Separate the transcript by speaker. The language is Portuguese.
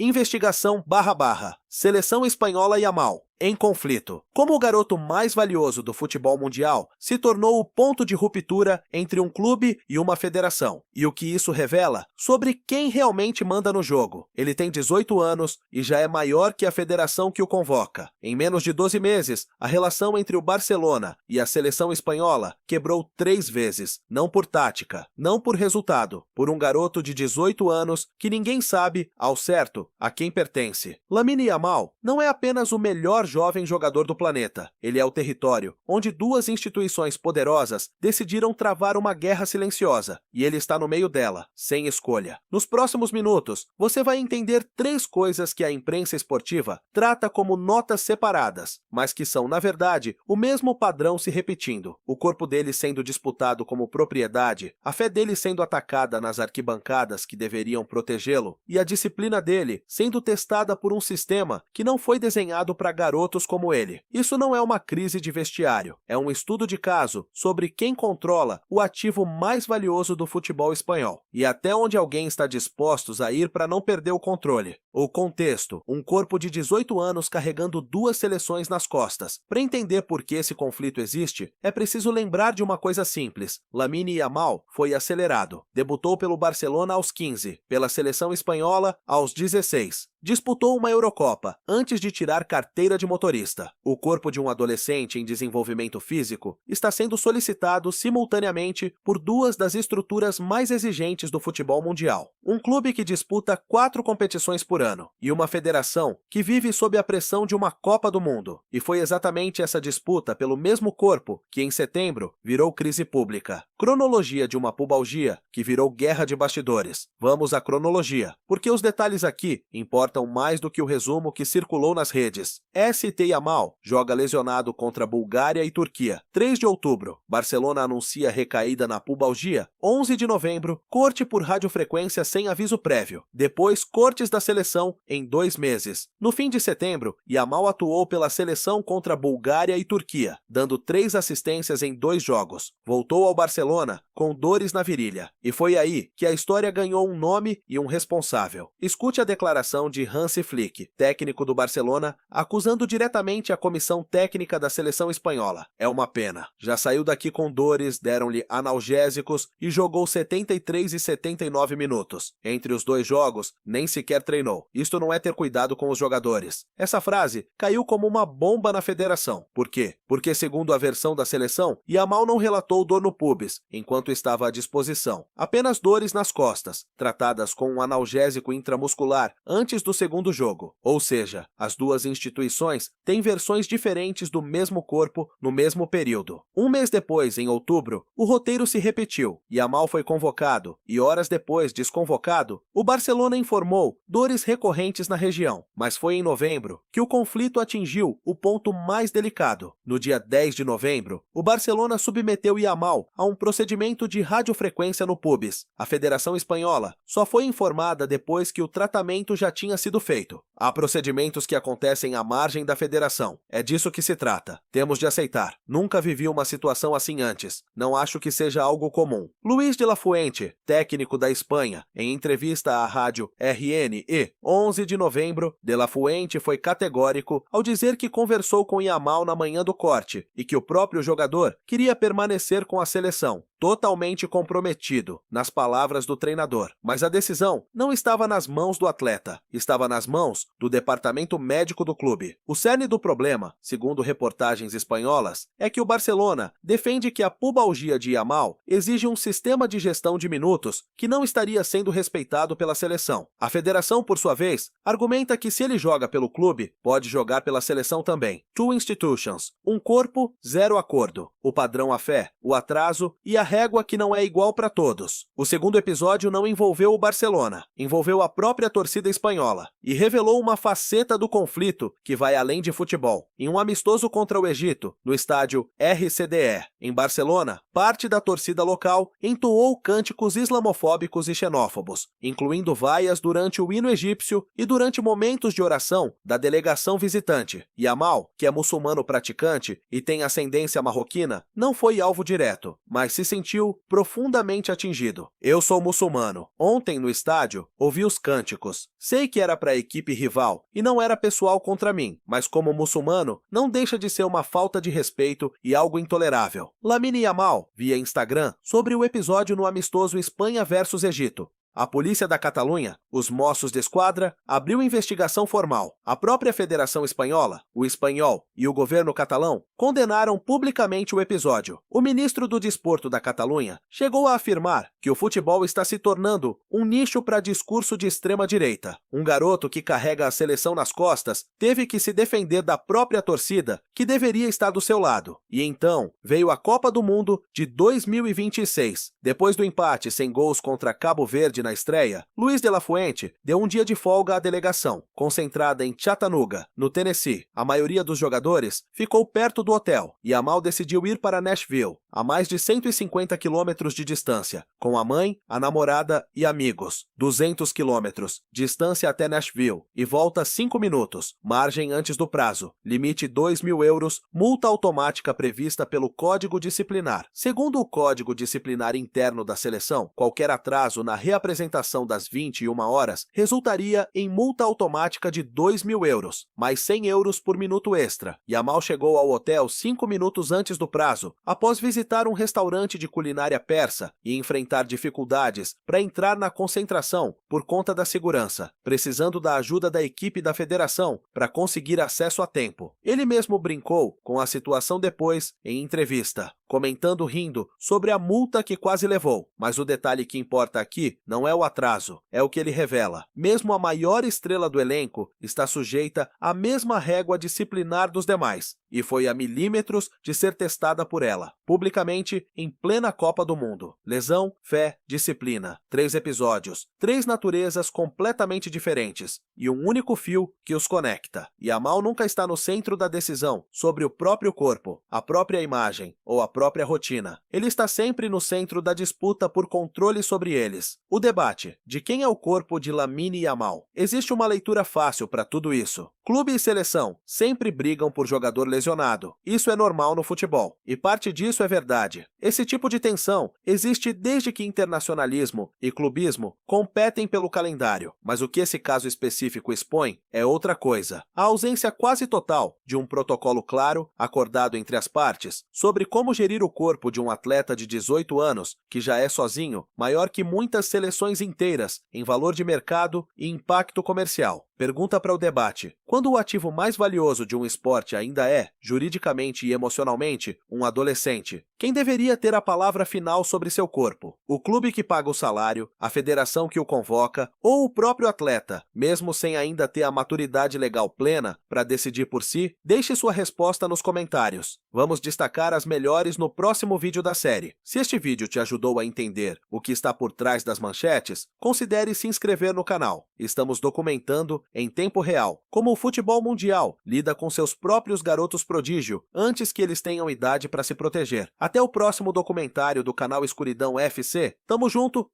Speaker 1: Investigação // Seleção espanhola Yamal, em conflito. Como o garoto mais valioso do futebol mundial, se tornou o ponto de ruptura entre um clube e uma federação. E o que isso revela sobre quem realmente manda no jogo. Ele tem 18 anos e já é maior que a federação que o convoca. Em menos de 12 meses, a relação entre o Barcelona e a seleção espanhola quebrou 3 vezes. Não por tática, não por resultado, por um garoto de 18 anos que ninguém sabe, ao certo, a quem pertence. Lamine Yamal não é apenas o melhor jovem jogador do planeta. Ele é o território onde 2 instituições poderosas decidiram travar uma guerra silenciosa, e ele está no meio dela, sem escolha. Nos próximos minutos, você vai entender 3 coisas que a imprensa esportiva trata como notas separadas, mas que são, na verdade, o mesmo padrão se repetindo. O corpo dele sendo disputado como propriedade, a fé dele sendo atacada nas arquibancadas que deveriam protegê-lo, e a disciplina dele sendo testada por um sistema que não foi desenhado para garotos como ele. Isso não é uma crise de vestiário, é um estudo de caso sobre quem controla o ativo mais valioso do futebol espanhol e até onde alguém está disposto a ir para não perder o controle. O contexto: um corpo de 18 anos carregando 2 seleções nas costas. Para entender por que esse conflito existe, é preciso lembrar de uma coisa simples. Lamine Yamal foi acelerado. Debutou pelo Barcelona aos 15, pela seleção espanhola aos 16. Disputou uma Eurocopa antes de tirar carteira de motorista. O corpo de um adolescente em desenvolvimento físico está sendo solicitado simultaneamente por 2 das estruturas mais exigentes do futebol mundial. Um clube que disputa 4 competições por ano e uma federação que vive sob a pressão de uma Copa do Mundo. E foi exatamente essa disputa pelo mesmo corpo que, em setembro, virou crise pública. Cronologia de uma pubalgia que virou guerra de bastidores. Vamos à cronologia, porque os detalhes aqui importam mais do que o resumo que circulou nas redes. ST Yamal joga lesionado contra Bulgária e Turquia. 3 de outubro, Barcelona anuncia recaída na pubalgia. 11 de novembro, corte por radiofrequência sem aviso prévio. Depois, cortes da seleção em 2 meses. No fim de setembro, Yamal atuou pela seleção contra Bulgária e Turquia, dando 3 assistências em 2 jogos. Voltou ao Barcelona com dores na virilha. E foi aí que a história ganhou um nome e um responsável. Escute a declaração de Hansi Flick, técnico do Barcelona, acusando diretamente a comissão técnica da seleção espanhola. É uma pena. Já saiu daqui com dores, deram-lhe analgésicos e jogou 73 e 79 minutos. Entre os 2 jogos, nem sequer treinou. Isto não é ter cuidado com os jogadores. Essa frase caiu como uma bomba na federação. Por quê? Porque, segundo a versão da seleção, Yamal não relatou dor no pubis, enquanto estava à disposição. Apenas dores nas costas, tratadas com um analgésico intramuscular antes do segundo jogo. Ou seja, as 2 instituições têm versões diferentes do mesmo corpo no mesmo período. 1 mês depois, em outubro, o roteiro se repetiu. Yamal foi convocado e, horas depois, desconvocado. O Barcelona informou dores recorrentes na região, mas foi em novembro que o conflito atingiu o ponto mais delicado. No dia 10 de novembro, o Barcelona submeteu Yamal a um procedimento de radiofrequência no pubis. A Federação Espanhola só foi informada depois que o tratamento já tinha sido feito. Há procedimentos que acontecem à margem da federação. É disso que se trata. Temos de aceitar. Nunca vivi uma situação assim antes. Não acho que seja algo comum. Luís de la Fuente, técnico da Espanha, em entrevista à rádio RNE, 11 de novembro, de la Fuente foi categórico ao dizer que conversou com Yamal na manhã do corte e que o próprio jogador queria permanecer com a seleção, totalmente comprometido, nas palavras do treinador. Mas a decisão não estava nas mãos do atleta, estava nas mãos do departamento médico do clube. O cerne do problema, segundo reportagens espanholas, é que o Barcelona defende que a pubalgia de Yamal exige um sistema de gestão de minutos que não estaria sendo respeitado pela seleção. A federação, por sua vez, argumenta que se ele joga pelo clube, pode jogar pela seleção também. 2 institutions, um corpo, 0 acordo. O padrão à fé, o atraso e a régua que não é igual para todos. O segundo episódio não envolveu o Barcelona, envolveu a própria torcida espanhola e revelou uma faceta do conflito que vai além de futebol. Em um amistoso contra o Egito, no estádio RCDE, em Barcelona, parte da torcida local entoou cânticos islamofóbicos e xenófobos, incluindo vaias durante o hino egípcio e durante momentos de oração da delegação visitante. Yamal, que é muçulmano praticante e tem ascendência marroquina, não foi alvo direto, mas se sentiu sentiu profundamente atingido. Eu sou muçulmano. Ontem, no estádio, ouvi os cânticos. Sei que era para a equipe rival e não era pessoal contra mim, mas como muçulmano, não deixa de ser uma falta de respeito e algo intolerável. Lamine Yamal, via Instagram, sobre o episódio no amistoso Espanha versus Egito. A polícia da Catalunha, os Mossos de Esquadra, abriu investigação formal. A própria Federação Espanhola, o Espanhol e o governo catalão condenaram publicamente o episódio. O ministro do Desporto da Catalunha chegou a afirmar que o futebol está se tornando um nicho para discurso de extrema-direita. Um garoto que carrega a seleção nas costas teve que se defender da própria torcida, que deveria estar do seu lado. E então veio a Copa do Mundo de 2026. Depois do empate sem gols contra Cabo Verde na estreia, Luiz de la Fuente deu um dia de folga à delegação, concentrada em Chattanooga, no Tennessee. A maioria dos jogadores ficou perto do hotel e Yamal decidiu ir para Nashville, a mais de 150 quilômetros de distância, com a mãe, a namorada e amigos. 200 quilômetros, distância até Nashville, e volta 5 minutos, margem antes do prazo, limite 2.000 euros, multa automática prevista pelo Código Disciplinar. Segundo o Código Disciplinar interno da seleção, qualquer atraso na reapresentação das 21 horas resultaria em multa automática de 2.000 euros, mais 100 euros por minuto extra. Yamal chegou ao hotel 5 minutos antes do prazo, após visitar um restaurante de culinária persa e enfrentar dificuldades para entrar na concentração por conta da segurança, precisando da ajuda da equipe da federação para conseguir acesso a tempo. Ele mesmo brincou com a situação depois em entrevista, comentando rindo sobre a multa que quase levou. Mas o detalhe que importa aqui não é o atraso, é o que ele revela. Mesmo a maior estrela do elenco está sujeita à mesma régua disciplinar dos demais, e foi a milímetros de ser testada por ela, publicamente em plena Copa do Mundo. Lesão, fé, disciplina. 3 episódios, 3 naturezas completamente diferentes, e um único fio que os conecta. Yamal nunca está no centro da decisão sobre o próprio corpo, a própria imagem ou a própria rotina. Ele está sempre no centro da disputa por controle sobre eles. O debate de quem é o corpo de Lamine Yamal. Existe uma leitura fácil para tudo isso. Clube e seleção sempre brigam por jogador lesionado. Isso é normal no futebol. E parte disso é verdade. Esse tipo de tensão existe desde que internacionalismo e clubismo competem pelo calendário. Mas o que esse caso específico expõe é outra coisa. A ausência quase total de um protocolo claro, acordado entre as partes, sobre como gerir o corpo de um atleta de 18 anos, que já é sozinho, maior que muitas seleções inteiras em valor de mercado e impacto comercial. Pergunta para o debate: quando o ativo mais valioso de um esporte ainda é, juridicamente e emocionalmente, um adolescente, quem deveria ter a palavra final sobre seu corpo? O clube que paga o salário, a federação que o convoca ou o próprio atleta, mesmo sem ainda ter a maturidade legal plena para decidir por si? Deixe sua resposta nos comentários. Vamos destacar as melhores no próximo vídeo da série. Se este vídeo te ajudou a entender o que está por trás das manchetes, considere se inscrever no canal. Estamos documentando em tempo real como o futebol mundial lida com seus próprios garotos prodígio antes que eles tenham idade para se proteger. Até o próximo documentário do canal Escuridão FC. Tamo junto!